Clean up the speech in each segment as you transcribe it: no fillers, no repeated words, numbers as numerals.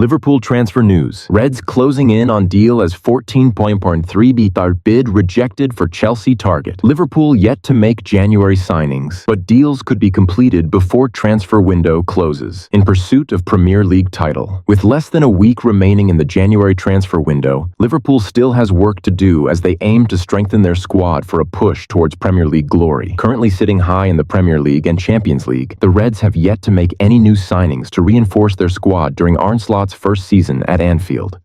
Liverpool transfer news. Reds closing in on deal as 14.3 BTR bid rejected for Chelsea target. Liverpool yet to make January signings, but deals could be completed before transfer window closes in pursuit of Premier League title. With less than a week remaining in the January transfer window, Liverpool still has work to do as they aim to strengthen their squad for a push towards Premier League glory. Currently sitting high in the Premier League and Champions League, the Reds have yet to make any new signings to reinforce their squad during Arne Slot's first season at Anfield.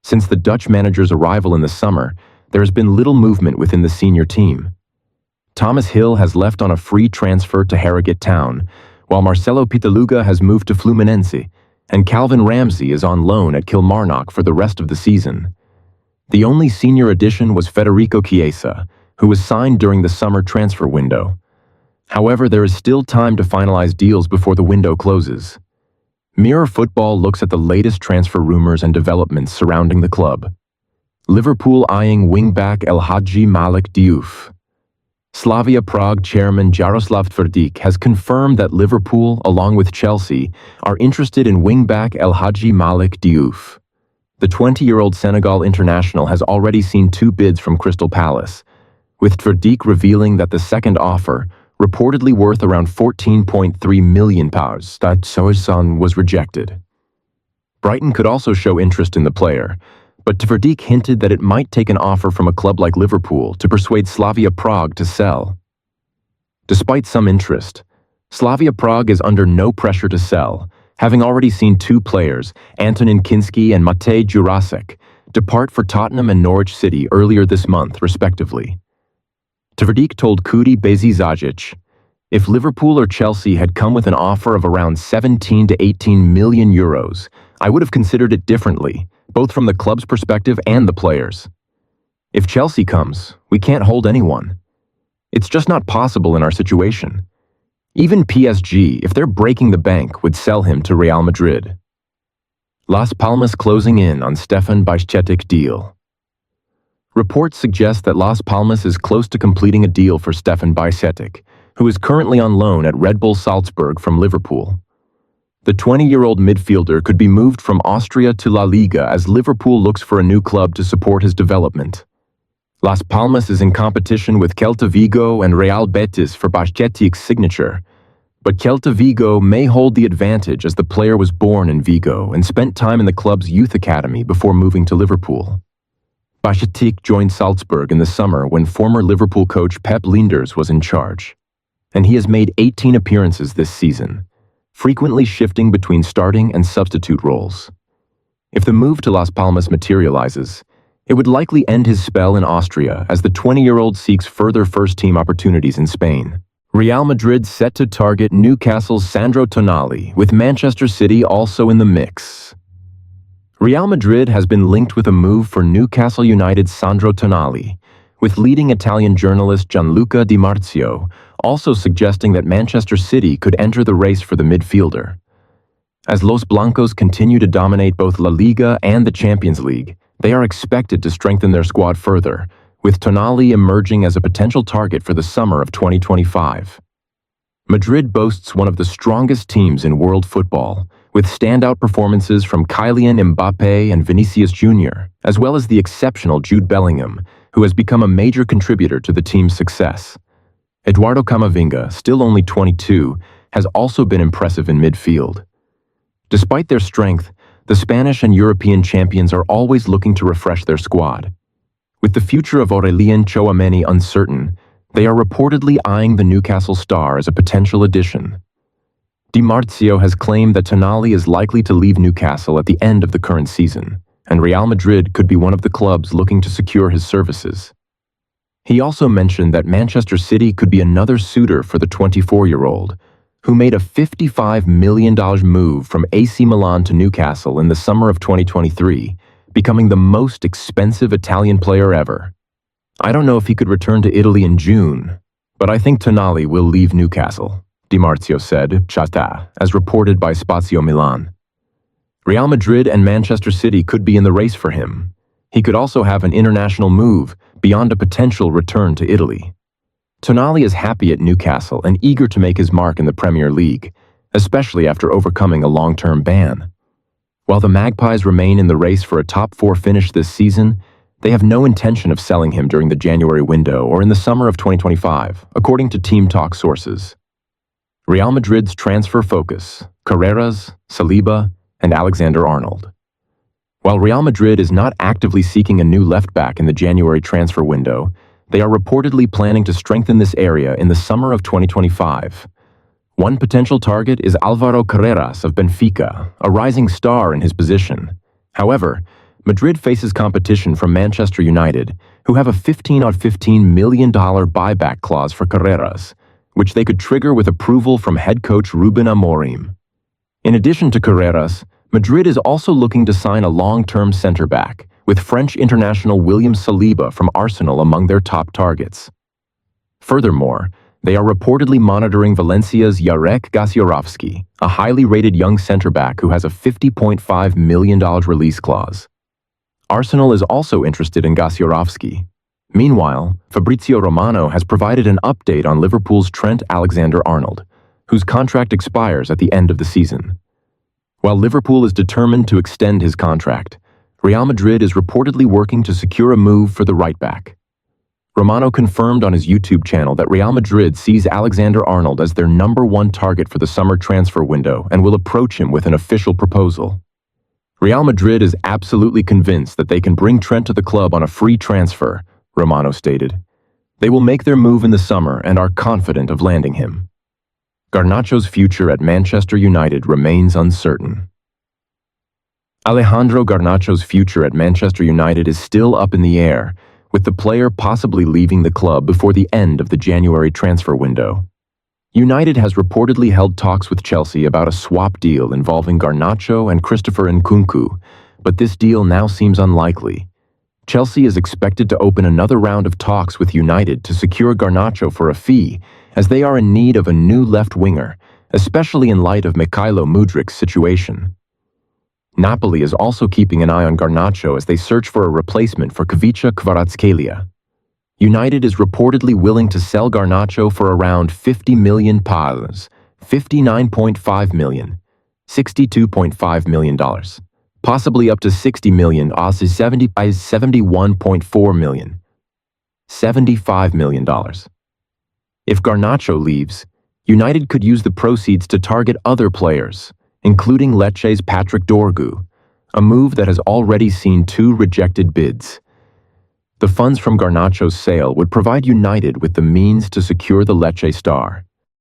Since the Dutch manager's arrival in the summer, there has been little movement within the senior team. Thomas Hill has left on a free transfer to Harrogate Town, while Marcelo Pitaluga has moved to Fluminense, and Calvin Ramsey is on loan at Kilmarnock for the rest of the season. The only senior addition was Federico Chiesa, who was signed during the summer transfer window. However, there is still time to finalize deals before the window closes. Mirror Football looks at the latest transfer rumors and developments surrounding the club. Liverpool eyeing wingback Alhaji Malik Diouf. Slavia Prague chairman Jaroslav Tvrdik has confirmed that Liverpool, along with Chelsea, are interested in wingback Alhaji Malik Diouf. The 20-year-old Senegal international has already seen 2 bids from Crystal Palace, with Tvrdik revealing that the second offer, reportedly worth around £14.3 million, that Soisson was rejected. Brighton could also show interest in the player, but Tvrdik hinted that it might take an offer from a club like Liverpool to persuade Slavia Prague to sell. Despite some interest, Slavia Prague is under no pressure to sell, having already seen 2 players, Antonin Kinski and Matej Jurasek, depart for Tottenham and Norwich City earlier this month, respectively. Tvrdik told Kudi Bezizajic, "If Liverpool or Chelsea had come with an offer of around 17 to 18 million euros, I would have considered it differently, both from the club's perspective and the players. If Chelsea comes, we can't hold anyone. It's just not possible in our situation. Even PSG, if they're breaking the bank, would sell him to Real Madrid." Las Palmas closing in on Stefan Bajcetic deal. Reports suggest that Las Palmas is close to completing a deal for Stefan Bajcetic, who is currently on loan at Red Bull Salzburg from Liverpool. The 20-year-old midfielder could be moved from Austria to La Liga as Liverpool looks for a new club to support his development. Las Palmas is in competition with Celta Vigo and Real Betis for Bajcetic's signature, but Celta Vigo may hold the advantage as the player was born in Vigo and spent time in the club's youth academy before moving to Liverpool. Bajcetic joined Salzburg in the summer when former Liverpool coach Pep Lijnders was in charge, and he has made 18 appearances this season, frequently shifting between starting and substitute roles. If the move to Las Palmas materializes, it would likely end his spell in Austria as the 20-year-old seeks further first-team opportunities in Spain. Real Madrid set to target Newcastle's Sandro Tonali, with Manchester City also in the mix. Real Madrid has been linked with a move for Newcastle United's Sandro Tonali, with leading Italian journalist Gianluca Di Marzio also suggesting that Manchester City could enter the race for the midfielder. As Los Blancos continue to dominate both La Liga and the Champions League, they are expected to strengthen their squad further, with Tonali emerging as a potential target for the summer of 2025. Madrid boasts one of the strongest teams in world football, with standout performances from Kylian Mbappe and Vinicius Jr., as well as the exceptional Jude Bellingham, who has become a major contributor to the team's success. Eduardo Camavinga, still only 22, has also been impressive in midfield. Despite their strength, the Spanish and European champions are always looking to refresh their squad. With the future of Aurelien Tchouameni uncertain, they are reportedly eyeing the Newcastle star as a potential addition. Di Marzio has claimed that Tonali is likely to leave Newcastle at the end of the current season, and Real Madrid could be one of the clubs looking to secure his services. He also mentioned that Manchester City could be another suitor for the 24-year-old, who made a $55 million move from AC Milan to Newcastle in the summer of 2023, becoming the most expensive Italian player ever. "I don't know if he could return to Italy in June, but I think Tonali will leave Newcastle," Di Marzio said, Chata, as reported by Spazio Milan. Real Madrid and Manchester City could be in the race for him. He could also have an international move beyond a potential return to Italy. Tonali is happy at Newcastle and eager to make his mark in the Premier League, especially after overcoming a long-term ban. While the Magpies remain in the race for a top-4 finish this season, they have no intention of selling him during the January window or in the summer of 2025, according to Team Talk sources. Real Madrid's transfer focus: Carreras, Saliba, and Alexander-Arnold. While Real Madrid is not actively seeking a new left-back in the January transfer window, they are reportedly planning to strengthen this area in the summer of 2025. One potential target is Álvaro Carreras of Benfica, a rising star in his position. However, Madrid faces competition from Manchester United, who have a $15 million buyback clause for Carreras, which they could trigger with approval from head coach Ruben Amorim. In addition to Carreras, Madrid is also looking to sign a long-term center-back, with French international William Saliba from Arsenal among their top targets. Furthermore, they are reportedly monitoring Valencia's Jarek Gasiorowski, a highly rated young center-back who has a $50.5 million release clause. Arsenal is also interested in Gasiorowski. Meanwhile, Fabrizio Romano has provided an update on Liverpool's Trent Alexander-Arnold, whose contract expires at the end of the season. While Liverpool is determined to extend his contract, Real Madrid is reportedly working to secure a move for the right-back. Romano confirmed on his YouTube channel that Real Madrid sees Alexander-Arnold as their #1 target for the summer transfer window and will approach him with an official proposal. Real Madrid is absolutely convinced that they can bring Trent to the club on a free transfer, Romano stated. They will make their move in the summer and are confident of landing him. Garnacho's future at Manchester United remains uncertain. Alejandro Garnacho's future at Manchester United is still up in the air, with the player possibly leaving the club before the end of the January transfer window. United has reportedly held talks with Chelsea about a swap deal involving Garnacho and Christopher Nkunku, but this deal now seems unlikely. Chelsea is expected to open another round of talks with United to secure Garnacho for a fee, as they are in need of a new left winger, especially in light of Mykhailo Mudrik's situation. Napoli is also keeping an eye on Garnacho as they search for a replacement for Kvicha Kvaratskhelia. United is reportedly willing to sell Garnacho for around £50 million, $59.5 million, $62.5 million, possibly up to $60 million, $71.4 million, $75 million. If Garnacho leaves, United could use the proceeds to target other players, including Lecce's Patrick Dorgu, a move that has already seen 2 rejected bids. The funds from Garnacho's sale would provide United with the means to secure the Lecce star.